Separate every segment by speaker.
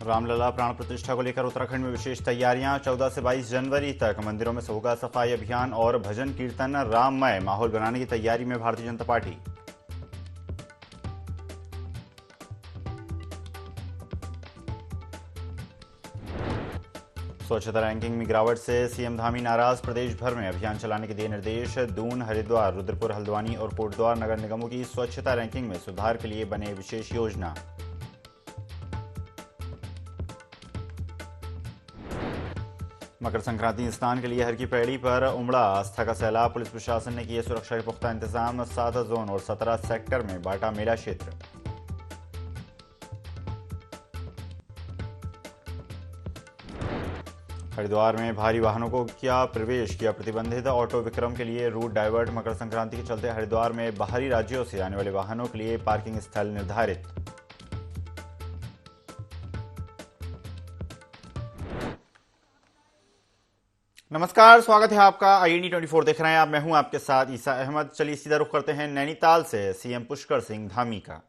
Speaker 1: रामलला प्राण प्रतिष्ठा को लेकर उत्तराखंड में विशेष तैयारियां। 14 से 22 जनवरी तक मंदिरों में होगा सफाई अभियान और भजन कीर्तन। राममय माहौल बनाने की तैयारी में भारतीय जनता पार्टी। स्वच्छता रैंकिंग में गिरावट से सीएम धामी नाराज। प्रदेश भर में अभियान चलाने के दिए निर्देश। दून, हरिद्वार, रुद्रपुर, हल्द्वानी और कोटद्वार नगर निगमों की स्वच्छता रैंकिंग में सुधार के लिए बने विशेष योजना। मकर संक्रांति स्नान के लिए हर की पैड़ी पर उमड़ा आस्था का सैलाब। पुलिस प्रशासन ने किए सुरक्षा के पुख्ता इंतजाम। 7 जोन और 17 सेक्टर में बांटा मेला क्षेत्र। हरिद्वार में भारी वाहनों को किया प्रवेश किया प्रतिबंधित। ऑटो विक्रम के लिए रूट डाइवर्ट। मकर संक्रांति के चलते हरिद्वार में बाहरी राज्यों से आने वाले वाहनों के लिए पार्किंग स्थल निर्धारित। नमस्कार, स्वागत है आपका। IND 24 देख रहे हैं आप। मैं हूं आपके साथ ईसा अहमद। चलिए सीधा रुख करते हैं नैनीताल से सीएम पुष्कर सिंह धामी का।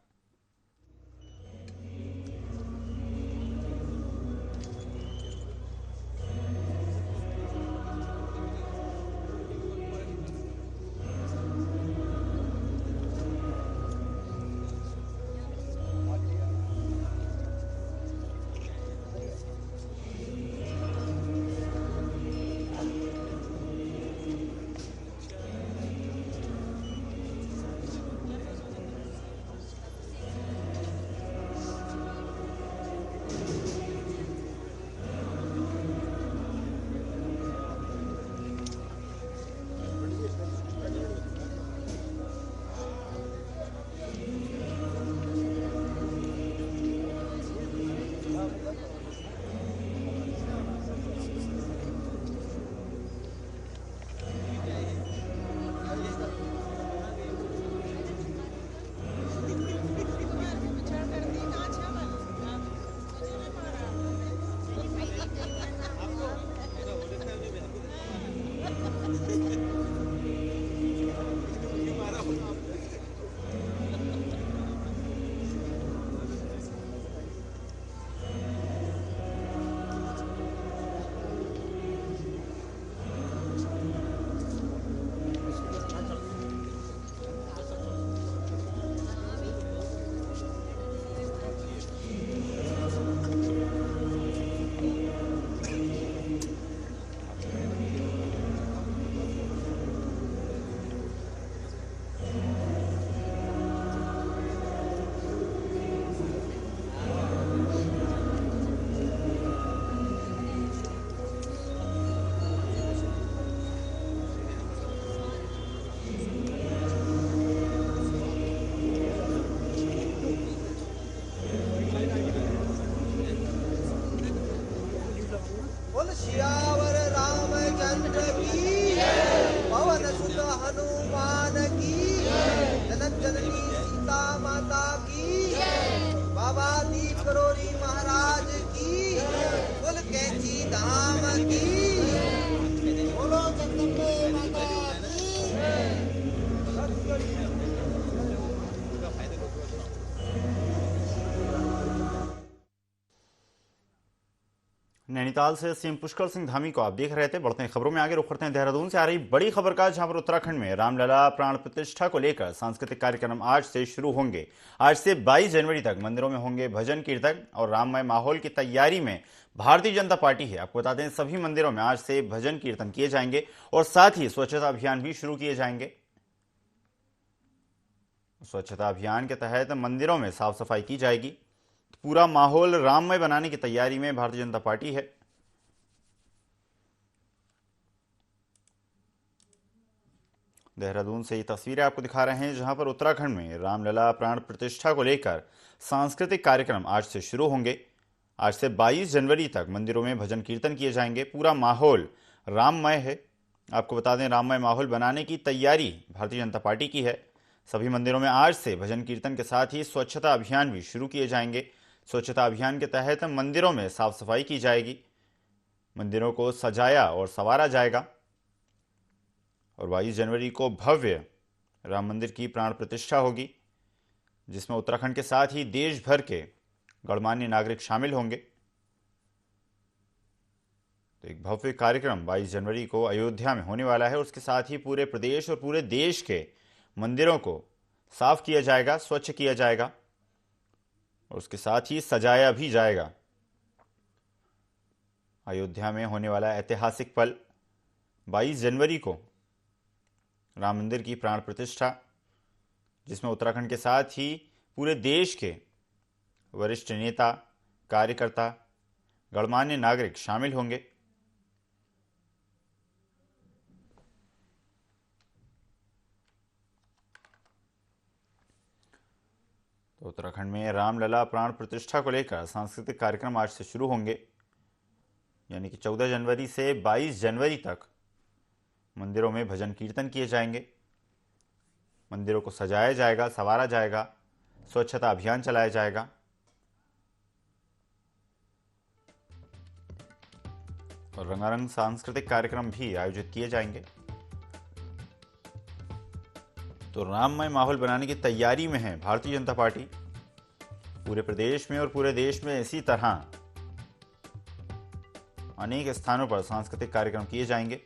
Speaker 2: सियावर रामचंद्र की पवन सुत हनुमान की जनक जननी सीता माता की बाबा दीप करोरी महाराज की कुल कैंची धाम की बोलो जगदम्बे माता
Speaker 1: नैनीताल से सीएम पुष्कर सिंह धामी को आप देख रहे थे। बढ़ते हैं खबरों में आगे, रुख करते हैं देहरादून से आ रही बड़ी खबर का, जहां पर उत्तराखंड में रामलला प्राण प्रतिष्ठा को लेकर सांस्कृतिक कार्यक्रम आज से शुरू होंगे। आज से 22 जनवरी तक मंदिरों में होंगे भजन कीर्तन और राममय माहौल की तैयारी में भारतीय जनता पार्टी है। आपको बता दें, सभी मंदिरों में आज से भजन कीर्तन किए जाएंगे और साथ ही स्वच्छता अभियान भी शुरू किए जाएंगे। स्वच्छता अभियान के तहत मंदिरों में साफ सफाई की जाएगी। पूरा माहौल राममय बनाने की तैयारी में भारतीय जनता पार्टी है। देहरादून से ये तस्वीरें आपको दिखा रहे हैं, जहां पर उत्तराखंड में रामलला प्राण प्रतिष्ठा को लेकर सांस्कृतिक कार्यक्रम आज से शुरू होंगे। आज से 22 जनवरी तक मंदिरों में भजन कीर्तन किए जाएंगे। पूरा माहौल राममय है। आपको बता दें, राममय माहौल बनाने की तैयारी भारतीय जनता पार्टी की है। सभी मंदिरों में आज से भजन कीर्तन के साथ ही स्वच्छता अभियान भी शुरू किए जाएंगे। स्वच्छता अभियान के तहत मंदिरों में साफ सफाई की जाएगी। मंदिरों को सजाया और संवारा जाएगा और 22 जनवरी को भव्य राम मंदिर की प्राण प्रतिष्ठा होगी, जिसमें उत्तराखंड के साथ ही देश भर के गणमान्य नागरिक शामिल होंगे। तो एक भव्य कार्यक्रम 22 जनवरी को अयोध्या में होने वाला है और उसके साथ ही पूरे प्रदेश और पूरे देश के मंदिरों को साफ किया जाएगा, स्वच्छ किया जाएगा और उसके साथ ही सजाया भी जाएगा। अयोध्या में होने वाला ऐतिहासिक पल 22 जनवरी को राम मंदिर की प्राण प्रतिष्ठा, जिसमें उत्तराखंड के साथ ही पूरे देश के वरिष्ठ नेता, कार्यकर्ता, गणमान्य नागरिक शामिल होंगे। तो उत्तराखंड में रामलला प्राण प्रतिष्ठा को लेकर सांस्कृतिक कार्यक्रम आज से शुरू होंगे, यानी कि 14 जनवरी से 22 जनवरी तक मंदिरों में भजन कीर्तन किए जाएंगे, मंदिरों को सजाया जाएगा, संवारा जाएगा, स्वच्छता अभियान चलाया जाएगा। और रंगारंग सांस्कृतिक कार्यक्रम भी आयोजित किए जाएंगे। तो राममय माहौल बनाने की तैयारी में है भारतीय जनता पार्टी। पूरे प्रदेश में और पूरे देश में इसी तरह अनेक स्थानों पर सांस्कृतिक कार्यक्रम किए जाएंगे।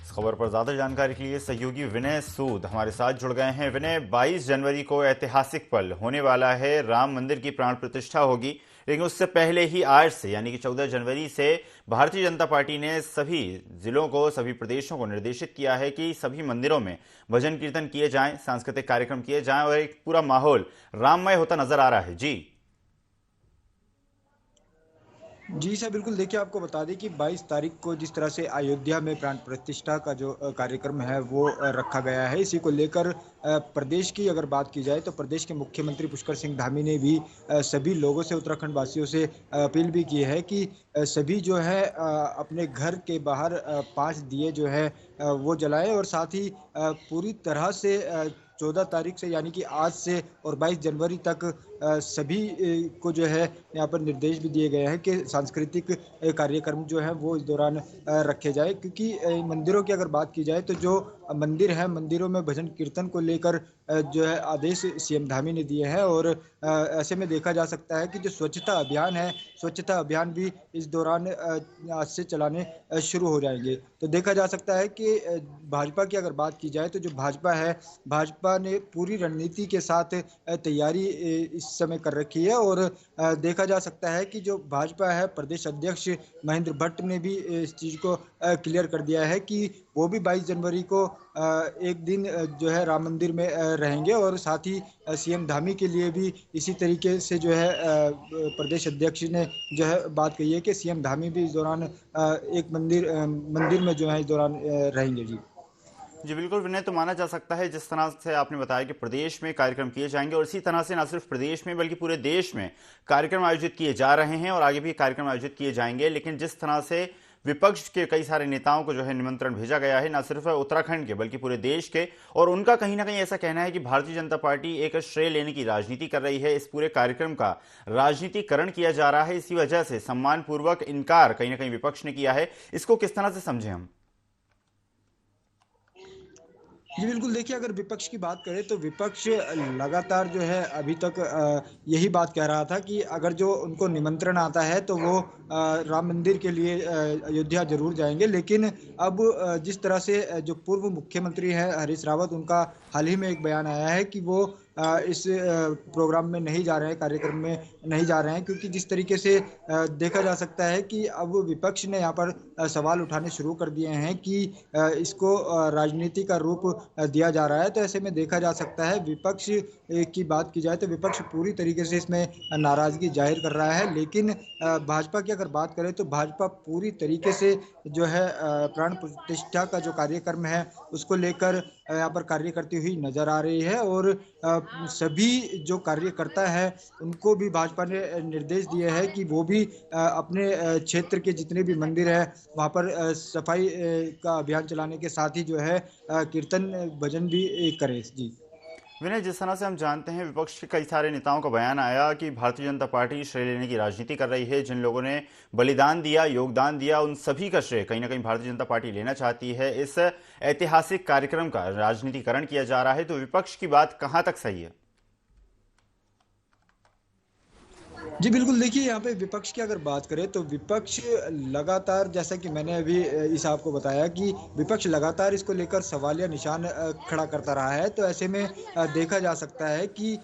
Speaker 1: इस खबर पर ज्यादा जानकारी के लिए सहयोगी विनय सूद हमारे साथ जुड़ गए हैं। विनय, 22 जनवरी को ऐतिहासिक पल होने वाला है, राम मंदिर की प्राण प्रतिष्ठा होगी, लेकिन उससे पहले ही आज से यानी कि 14 जनवरी से भारतीय जनता पार्टी ने सभी जिलों को, सभी प्रदेशों को निर्देशित किया है कि सभी मंदिरों में भजन कीर्तन किए जाएं, सांस्कृतिक कार्यक्रम किए जाएं और एक पूरा माहौल राममय होता नजर आ रहा है।
Speaker 3: जी सर, बिल्कुल। देखिए, आपको बता दें कि 22 तारीख को जिस तरह से अयोध्या में प्राण प्रतिष्ठा का जो कार्यक्रम है वो रखा गया है, इसी को लेकर प्रदेश की अगर बात की जाए तो प्रदेश के मुख्यमंत्री पुष्कर सिंह धामी ने भी सभी लोगों से, उत्तराखंड वासियों से अपील भी की है कि सभी जो है अपने घर के बाहर 5 दिए जो है वो जलाएं और साथ ही पूरी तरह से 14 तारीख से यानी कि आज से और 22 जनवरी तक सभी को जो है यहाँ पर निर्देश भी दिए गए हैं कि सांस्कृतिक कार्यक्रम जो है वो इस दौरान रखे जाए, क्योंकि मंदिरों की अगर बात की जाए तो जो मंदिर है, मंदिरों में भजन कीर्तन को लेकर जो है आदेश सीएम धामी ने दिए हैं और ऐसे में देखा जा सकता है कि जो स्वच्छता अभियान है, स्वच्छता अभियान भी इस दौरान आज से चलाने शुरू हो जाएंगे। तो देखा जा सकता है कि भाजपा की अगर बात की जाए तो जो भाजपा है, भाजपा ने पूरी रणनीति के साथ तैयारी इस समय कर रखी है और देखा जा सकता है कि जो भाजपा है, प्रदेश अध्यक्ष महेंद्र भट्ट ने भी इस चीज़ को क्लियर कर दिया है कि वो भी 22 जनवरी को एक दिन जो है राम मंदिर में रहेंगे और साथ ही सीएम धामी के लिए भी इसी तरीके से जो है प्रदेश अध्यक्ष ने जो है बात कही है कि सीएम धामी भी इस दौरान एक मंदिर में जो है इस दौरान रहेंगे।
Speaker 1: जी बिल्कुल विनय, तो माना जा सकता है जिस तरह से आपने बताया कि प्रदेश में कार्यक्रम किए जाएंगे और इसी तरह से न सिर्फ प्रदेश में बल्कि पूरे देश में कार्यक्रम आयोजित किए जा रहे हैं और आगे भी कार्यक्रम आयोजित किए जाएंगे। लेकिन जिस तरह से विपक्ष के कई सारे नेताओं को जो है निमंत्रण भेजा गया है, न सिर्फ उत्तराखंड के बल्कि पूरे देश के, और उनका कहीं ना कहीं ऐसा कहना है कि भारतीय जनता पार्टी एक श्रेय लेने की राजनीति कर रही है, इस पूरे कार्यक्रम का राजनीतिकरण किया जा रहा है, इसी वजह से सम्मानपूर्वक इनकार कहीं ना कहीं विपक्ष ने किया है। इसको किस तरह से समझें हम?
Speaker 3: जी बिल्कुल। देखिए, अगर विपक्ष की बात करें तो विपक्ष लगातार जो है अभी तक यही बात कह रहा था कि अगर जो उनको निमंत्रण आता है तो वो राम मंदिर के लिए अयोध्या जरूर जाएंगे। लेकिन अब जिस तरह से जो पूर्व मुख्यमंत्री हैं हरीश रावत, उनका हाल ही में एक बयान आया है कि वो इस प्रोग्राम में नहीं जा रहे हैं, कार्यक्रम में नहीं जा रहे हैं, क्योंकि जिस तरीके से देखा जा सकता है कि अब विपक्ष ने यहाँ पर सवाल उठाने शुरू कर दिए हैं कि इसको राजनीति का रूप दिया जा रहा है। तो ऐसे में देखा जा सकता है, विपक्ष की बात की जाए तो विपक्ष पूरी तरीके से इसमें नाराजगी जाहिर कर रहा है। लेकिन भाजपा की अगर बात करें तो भाजपा पूरी तरीके से जो है प्राण प्रतिष्ठा का जो कार्यक्रम है उसको लेकर यहाँ पर कार्य करती हुई नजर आ रही है और सभी जो कार्यकर्ता है उनको भी भाजपा ने निर्देश दिए हैं कि वो भी अपने क्षेत्र के जितने भी मंदिर है वहाँ पर सफाई का अभियान चलाने के साथ ही जो है कीर्तन भजन भी करें। जी
Speaker 1: विनय, जिस तरह से हम जानते हैं विपक्ष के कई सारे नेताओं का बयान आया कि भारतीय जनता पार्टी श्रेय लेने की राजनीति कर रही है, जिन लोगों ने बलिदान दिया, योगदान दिया, उन सभी का श्रेय कहीं ना कहीं भारतीय जनता पार्टी लेना चाहती है। इस ऐतिहासिक कार्यक्रम का राजनीतिकरण किया जा रहा है, तो विपक्ष की बात कहां तक सही है?
Speaker 3: जी बिल्कुल, देखिए यहाँ पे विपक्ष की अगर बात करें तो विपक्ष लगातार, जैसा कि मैंने अभी इस आपको बताया कि विपक्ष लगातार इसको लेकर सवालिया निशान खड़ा करता रहा है। तो ऐसे में देखा जा सकता है कि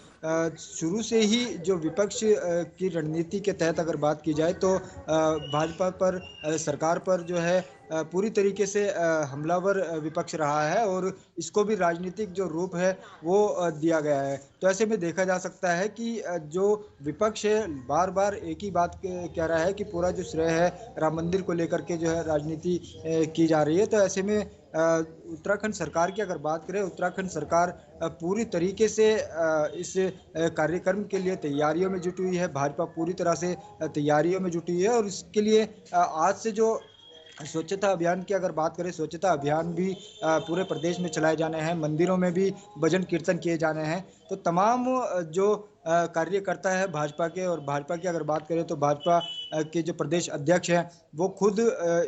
Speaker 3: शुरू से ही जो विपक्ष की रणनीति के तहत अगर बात की जाए तो भाजपा पर, सरकार पर जो है पूरी तरीके से हमलावर विपक्ष रहा है और इसको भी राजनीतिक जो रूप है वो दिया गया है। तो ऐसे में देखा जा सकता है कि जो विपक्ष है बार-बार एक ही बात कह रहा है कि पूरा जो श्रेय है राम मंदिर को लेकर के जो है राजनीति की जा रही है। तो ऐसे में उत्तराखंड सरकार की अगर बात करें, उत्तराखंड सरकार पूरी तरीके से इस कार्यक्रम के लिए तैयारियों में जुटी हुई है। भाजपा पूरी तरह से तैयारियों में जुटी हुई है और इसके लिए आज से जो स्वच्छता अभियान की अगर बात करें, स्वच्छता अभियान भी पूरे प्रदेश में चलाए जाने हैं, मंदिरों में भी भजन कीर्तन किए जाने हैं। तो तमाम जो कार्यकर्ता है भाजपा के, और भाजपा की अगर बात करें तो भाजपा के जो प्रदेश अध्यक्ष हैं वो खुद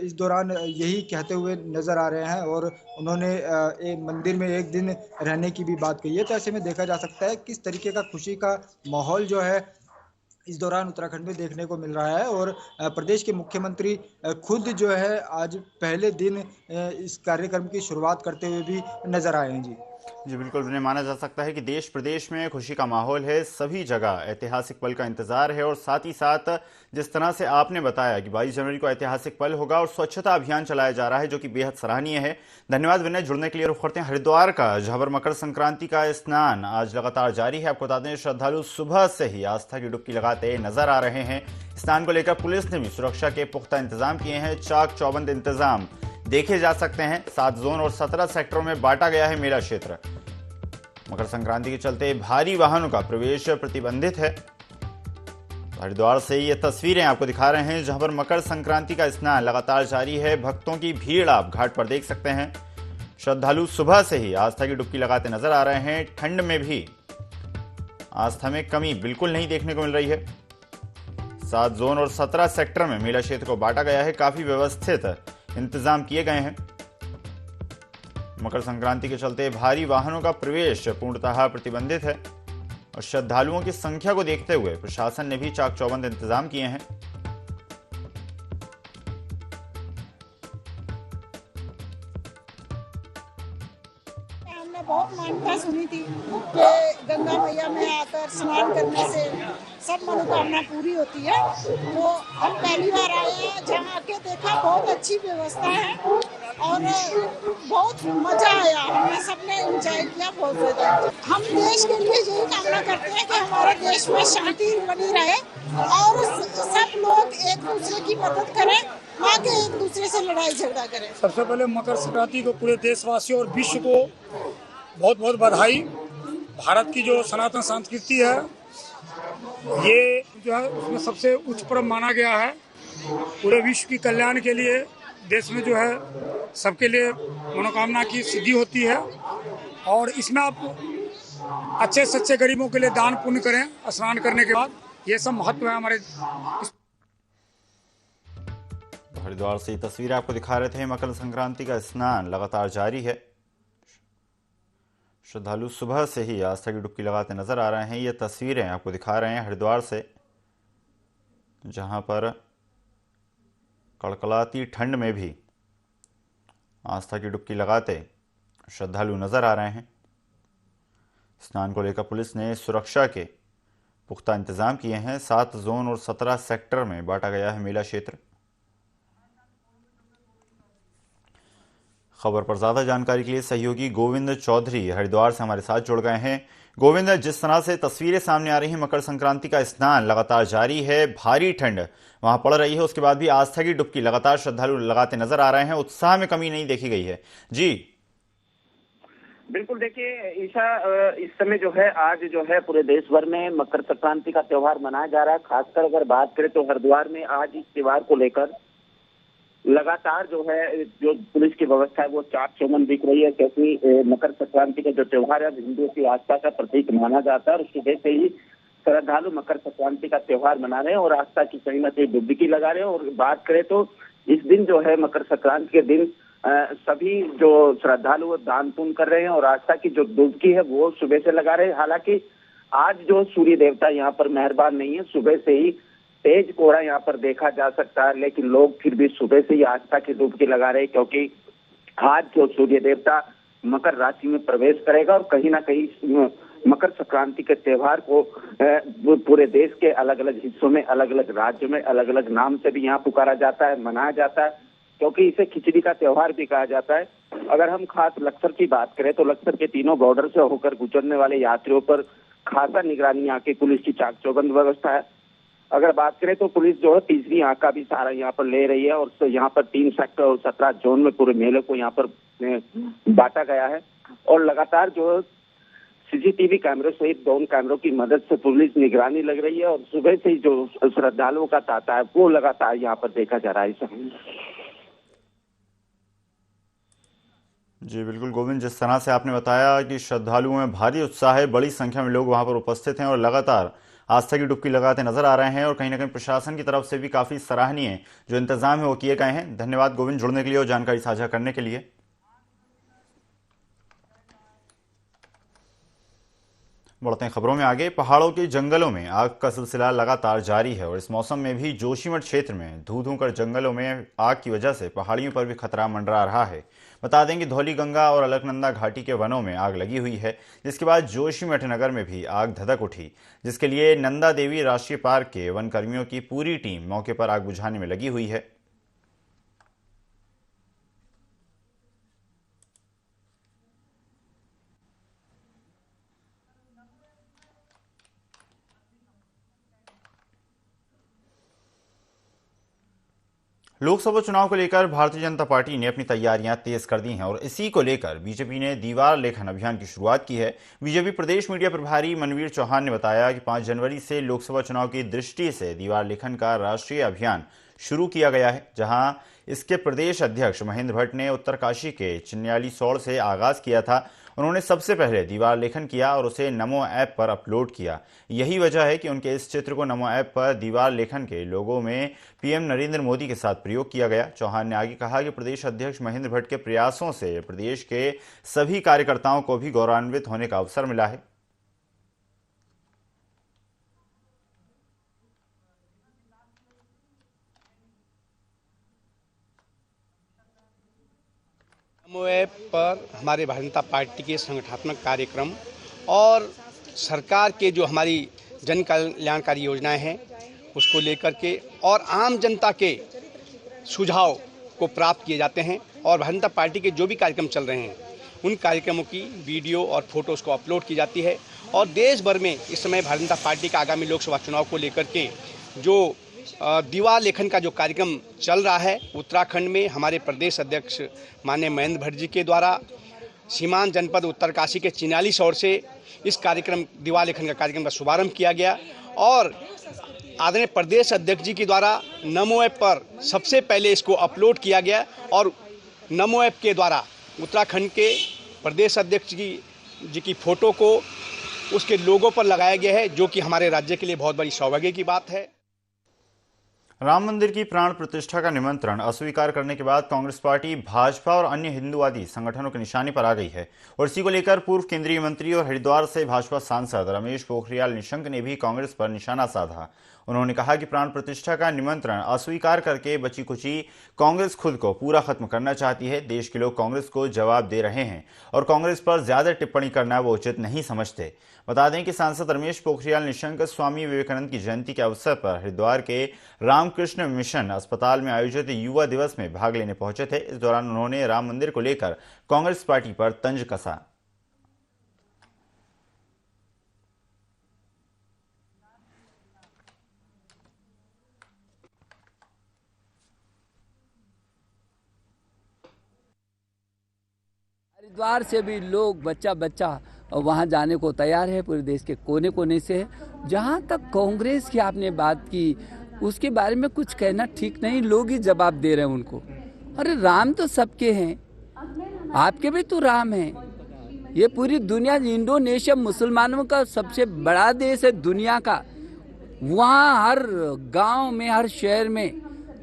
Speaker 3: इस दौरान यही कहते हुए नजर आ रहे हैं और उन्होंने एक मंदिर में एक दिन रहने की भी बात कही है। तो ऐसे में देखा जा सकता है किस तरीके का खुशी का माहौल जो है इस दौरान उत्तराखंड में देखने को मिल रहा है और प्रदेश के मुख्यमंत्री खुद जो है आज पहले दिन इस कार्यक्रम की शुरुआत करते हुए भी नजर आए हैं। जी
Speaker 1: जी बिल्कुल, इन्हें माना जा सकता है कि देश प्रदेश में खुशी का माहौल है, सभी जगह ऐतिहासिक पल का इंतजार है और साथ ही साथ जिस तरह से आपने बताया कि 22 जनवरी को ऐतिहासिक पल होगा और स्वच्छता अभियान चलाया जा रहा है जो कि बेहद सराहनीय है। धन्यवाद विनय, जुड़ने के लिए रुख करते हैं हरिद्वार का, जहां पर मकर संक्रांति का स्नान आज लगातार जारी है। आपको बता दें श्रद्धालु सुबह से ही आस्था की डुबकी लगाते नजर आ रहे हैं। स्नान को लेकर पुलिस ने भी सुरक्षा के पुख्ता इंतजाम किए हैं, चाक चौबंद इंतजाम देखे जा सकते हैं। 7 जोन और 17 सेक्टरों में बांटा गया है मेला क्षेत्र। मकर संक्रांति के चलते भारी वाहनों का प्रवेश प्रतिबंधित है। हरिद्वार से ये तस्वीरें आपको दिखा रहे हैं जहां पर मकर संक्रांति का स्नान लगातार जारी है। भक्तों की भीड़ आप घाट पर देख सकते हैं। श्रद्धालु सुबह से ही आस्था की डुबकी लगाते नजर आ रहे हैं। ठंड में भी आस्था में कमी बिल्कुल नहीं देखने को मिल रही है। 7 जोन और 17 सेक्टर में मेला क्षेत्र को बांटा गया है। काफी व्यवस्थित इंतजाम किए गए हैं। मकर संक्रांति के चलते भारी वाहनों का प्रवेश पूर्णतः प्रतिबंधित है और श्रद्धालुओं की संख्या को देखते हुए प्रशासन ने भी चाक चौबंद इंतजाम किए हैं।
Speaker 4: हमने बहुत मान्यता सुनी थी कि गंगा मैया में आकर स्नान करने से सब मनोकामना पूरी होती है। तो हम पहली बार आए हैं, जहाँ आके देखा बहुत अच्छी व्यवस्था है और बहुत मजा आया। हमने सबने एंजॉय किया बहुत ज्यादा। हम देश के लिए यही कामना करते हैं कि हमारे देश में शांति बनी रहे और सब लोग एक दूसरे की मदद करें, ना कि एक दूसरे से लड़ाई झगड़ा करें।
Speaker 5: सबसे पहले मकर संक्रांति को पूरे देशवासियों और विश्व को बहुत बहुत बधाई। भारत की जो सनातन संस्कृति है ये जो है उसमें सबसे उच्च पर्व माना गया है। पूरे विश्व की कल्याण के लिए देश में जो है सबके लिए मनोकामना की सिद्धि होती है और इसमें आप अच्छे से अच्छे गरीबों के लिए दान पुण्य करें स्नान करने के बाद। ये सब महत्व है हमारे।
Speaker 1: हरिद्वार से तस्वीरें आपको दिखा रहे थे। मकर संक्रांति का स्नान लगातार जारी है। श्रद्धालु सुबह से ही आस्था की डुबकी लगाते नजर आ रहे हैं। ये तस्वीरें आपको दिखा रहे हैं हरिद्वार से, जहां पर कड़कड़ाती ठंड में भी आस्था की डुबकी लगाते श्रद्धालु नजर आ रहे हैं। स्नान को लेकर पुलिस ने सुरक्षा के पुख्ता इंतजाम किए हैं। 7 जोन और 17 सेक्टर में बांटा गया है मेला क्षेत्र। खबर पर ज्यादा जानकारी के लिए सहयोगी गोविंद चौधरी हरिद्वार से हमारे साथ जुड़ गए हैं। गोविंद, जिस तरह से तस्वीरें सामने आ रही हैं, मकर संक्रांति का स्नान लगातार जारी है, भारी ठंड वहां पड़ रही है, उसके बाद भी आस्था की डुबकी लगातार श्रद्धालु लगाते नजर आ रहे हैं। उत्साह में कमी नहीं देखी गई है। जी
Speaker 6: बिल्कुल, देखिए ईशा, इस समय जो है आज जो है पूरे देश भर में मकर संक्रांति का त्योहार मनाया जा रहा है। खासकर अगर बात करें तो हरिद्वार में आज इस त्योहार को लेकर लगातार जो है जो पुलिस की व्यवस्था है वो चाक चौबंद दिख रही है, क्योंकि मकर संक्रांति का जो त्योहार है हिंदुओं की आस्था का प्रतीक माना जाता है और सुबह से ही श्रद्धालु मकर संक्रांति का त्योहार मना रहे हैं और आस्था की कहीं न कहीं डुबकी लगा रहे हैं। और बात करें तो इस दिन जो है मकर संक्रांति के दिन सभी जो श्रद्धालु दान पुण्य कर रहे हैं और आस्था की जो डुबकी है वो सुबह से लगा रहे हैं। हालांकि आज जो सूर्य देवता यहाँ पर मेहरबान नहीं है, सुबह से ही तेज कोहरा यहाँ पर देखा जा सकता है, लेकिन लोग फिर भी सुबह से ही आस्था की डुबकी लगा रहे हैं, क्योंकि आज जो सूर्य देवता मकर राशि में प्रवेश करेगा और कहीं ना कहीं मकर संक्रांति के त्योहार को पूरे देश के अलग अलग हिस्सों में, अलग अलग राज्यों में अलग अलग नाम से भी यहाँ पुकारा जाता है, मनाया जाता है, क्योंकि इसे खिचड़ी का त्योहार भी कहा जाता है। अगर हम खास लक्सर की बात करें तो लक्सर के तीनों बॉर्डर से होकर गुजरने वाले यात्रियों पर खासा निगरानी यहाँ की पुलिस की चाक चौबंद व्यवस्था है। अगर बात करें तो पुलिस जो है तीसरी आंख का भी सहारा यहाँ पर ले रही है और यहाँ पर 3 सेक्टर और 17 जोन में पूरे मेले को यहाँ पर बांटा गया है और लगातार जो सीसीटीवी कैमरे सहित ड्रोन कैमरों की मदद से पुलिस निगरानी लग रही है और सुबह से ही जो श्रद्धालुओं का तांता है वो लगातार यहाँ पर देखा जा रहा है।
Speaker 1: जी बिल्कुल गोविंद, जिस तरह से आपने बताया कि श्रद्धालुओं में भारी उत्साह है, बड़ी संख्या में लोग वहां पर उपस्थित हैं और लगातार आस्था की डुबकी लगाते नजर आ रहे हैं और कहीं ना कहीं प्रशासन की तरफ से भी काफी सराहनीय जो इंतजाम है वो किए गए हैं। धन्यवाद गोविंद जुड़ने के लिए और जानकारी साझा करने के लिए। बढ़ते हैं खबरों में आगे। पहाड़ों के जंगलों में आग का सिलसिला लगातार जारी है और इस मौसम में भी जोशीमठ क्षेत्र में धू कर जंगलों में आग की वजह से पहाड़ियों पर भी खतरा मंडरा रहा है। बता दें कि धौलीगंगा और अलकनंदा घाटी के वनों में आग लगी हुई है, जिसके बाद जोशीमठ नगर में भी आग धधक उठी, जिसके लिए नंदा देवी राष्ट्रीय पार्क के वन कर्मियों की पूरी टीम मौके पर आग बुझाने में लगी हुई है। लोकसभा चुनाव को लेकर भारतीय जनता पार्टी ने अपनी तैयारियां तेज कर दी हैं और इसी को लेकर बीजेपी ने दीवार लेखन अभियान की शुरुआत की है। बीजेपी प्रदेश मीडिया प्रभारी मनवीर चौहान ने बताया कि 5 जनवरी से लोकसभा चुनाव की दृष्टि से दीवार लेखन का राष्ट्रीय अभियान शुरू किया गया है, जहां इसके प्रदेश अध्यक्ष महेंद्र भट्ट ने उत्तरकाशी के चिन्याली सौड़ से आगाज किया था। उन्होंने सबसे पहले दीवार लेखन किया और उसे नमो ऐप पर अपलोड किया। यही वजह है कि उनके इस चित्र को नमो ऐप पर दीवार लेखन के लोगों में पीएम नरेंद्र मोदी के साथ प्रयोग किया गया। चौहान ने आगे कहा कि प्रदेश अध्यक्ष महेंद्र भट्ट के प्रयासों से प्रदेश के सभी कार्यकर्ताओं को भी गौरवान्वित होने का अवसर मिला है।
Speaker 7: नमो ऐप पर हमारे भारतीय जनता पार्टी के संगठनात्मक कार्यक्रम और सरकार के जो हमारी जन कल्याणकारी योजनाएं हैं उसको लेकर के और आम जनता के सुझाव को प्राप्त किए जाते हैं और भारतीय जनता पार्टी के जो भी कार्यक्रम चल रहे हैं उन कार्यक्रमों की वीडियो और फोटोज़ को अपलोड की जाती है। और देश भर में इस समय भारतीय जनता पार्टी का आगामी लोकसभा चुनाव को लेकर के जो दीवार लेखन का जो कार्यक्रम चल रहा है, उत्तराखंड में हमारे प्रदेश अध्यक्ष माननीय महेंद्र भट्ट जी के द्वारा सीमांत जनपद उत्तरकाशी के चिन्याली सौड़ से इस कार्यक्रम दीवार लेखन का कार्यक्रम का शुभारंभ किया गया और आदरणीय प्रदेश अध्यक्ष जी के द्वारा नमो ऐप पर सबसे पहले इसको अपलोड किया गया और नमो ऐप के द्वारा उत्तराखंड के प्रदेश अध्यक्ष जी की फोटो को उसके लोगों पर लगाया गया है, जो कि हमारे राज्य के लिए बहुत बड़ी सौभाग्य की बात है।
Speaker 1: राम मंदिर की प्राण प्रतिष्ठा का निमंत्रण अस्वीकार करने के बाद कांग्रेस पार्टी भाजपा और अन्य हिंदुवादी संगठनों के निशाने पर आ गई है और इसी को लेकर पूर्व केंद्रीय मंत्री और हरिद्वार से भाजपा सांसद रमेश पोखरियाल निशंक ने भी कांग्रेस पर निशाना साधा। उन्होंने कहा कि प्राण प्रतिष्ठा का निमंत्रण अस्वीकार करके बची कुची कांग्रेस खुद को पूरा खत्म करना चाहती है। देश के लोग कांग्रेस को जवाब दे रहे हैं और कांग्रेस पर ज्यादा टिप्पणी करना वो उचित नहीं समझते। बता दें कि सांसद रमेश पोखरियाल निशंक स्वामी विवेकानंद की जयंती के अवसर पर हरिद्वार के रामकृष्ण मिशन अस्पताल में आयोजित युवा दिवस में भाग लेने पहुंचे थे। इस दौरान उन्होंने राम मंदिर को लेकर कांग्रेस पार्टी पर तंज कसा।
Speaker 8: हरिद्वार से भी लोग बच्चा वहां जाने को तैयार है, पूरे देश के कोने कोने से। जहां तक कांग्रेस की आपने बात की उसके बारे में कुछ कहना ठीक नहीं, लोग ही जवाब दे रहे हैं उनको। अरे राम तो सबके हैं, आपके भी तो राम हैं। ये पूरी दुनिया, इंडोनेशिया मुसलमानों का सबसे बड़ा देश है दुनिया का। वहाँ हर गांव में, हर शहर में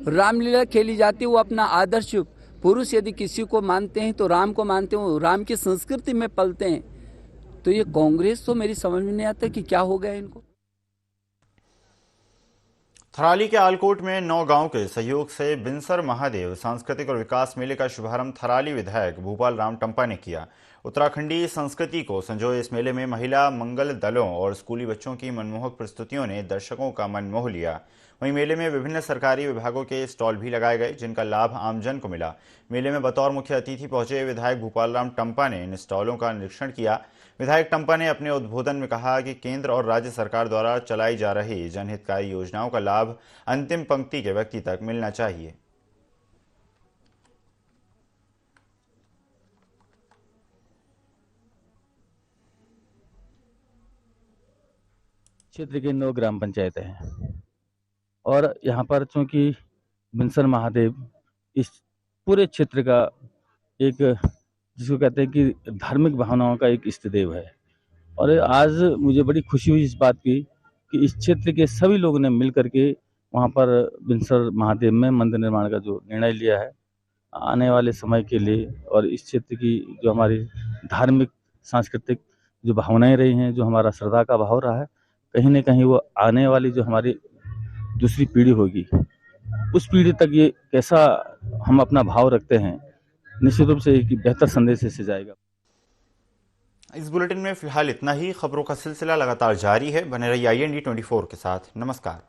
Speaker 8: रामलीला खेली जाती है। वो अपना आदर्श पुरुष यदि किसी को मानते हैं तो राम को मानते हैं, राम की संस्कृति में पलते हैं। तो ये कांग्रेस तो मेरी समझ में नहीं आता कि क्या हो गया इनको।
Speaker 1: थराली के आलकोट में 9 गांव के सहयोग से बिनसर महादेव सांस्कृतिक और विकास मेले का शुभारंभ थराली विधायक भूपाल राम टंपा ने किया। उत्तराखंडी संस्कृति को संजोए इस मेले में महिला मंगल दलों और स्कूली बच्चों की मनमोहक प्रस्तुतियों ने दर्शकों का मन मोह लिया। वहीं मेले में विभिन्न सरकारी विभागों के स्टॉल भी लगाए गए, जिनका लाभ आमजन को मिला। मेले में बतौर मुख्य अतिथि पहुंचे विधायक भूपाल राम टंपा ने इन स्टॉलों का निरीक्षण किया। विधायक टंपा ने अपने उद्बोधन में कहा कि केंद्र और राज्य सरकार द्वारा चलाई जा रही जनहितकारी योजनाओं का लाभ अंतिम पंक्ति के व्यक्ति तक मिलना चाहिए।
Speaker 9: क्षेत्र के 9 ग्राम पंचायतें हैं और यहाँ पर चूंकि बिनसर महादेव इस पूरे क्षेत्र का एक, जिसको कहते हैं कि धार्मिक भावनाओं का एक इष्ट देव है। और आज मुझे बड़ी खुशी हुई इस बात की कि इस क्षेत्र के सभी लोगों ने मिल करके वहाँ पर बिनसर महादेव में मंदिर निर्माण का जो निर्णय लिया है आने वाले समय के लिए, और इस क्षेत्र की जो हमारी धार्मिक सांस्कृतिक जो भावनाएं रही हैं, जो हमारा श्रद्धा का भाव रहा है, कहीं न कहीं वो आने वाली जो हमारी दूसरी पीढ़ी होगी उस पीढ़ी तक ये कैसा हम अपना भाव रखते हैं, निश्चित रूप से एक बेहतर संदेश इससे जाएगा।
Speaker 1: इस बुलेटिन में फिलहाल इतना ही। खबरों का सिलसिला लगातार जारी है। बने रहिए IND 24 के साथ। नमस्कार।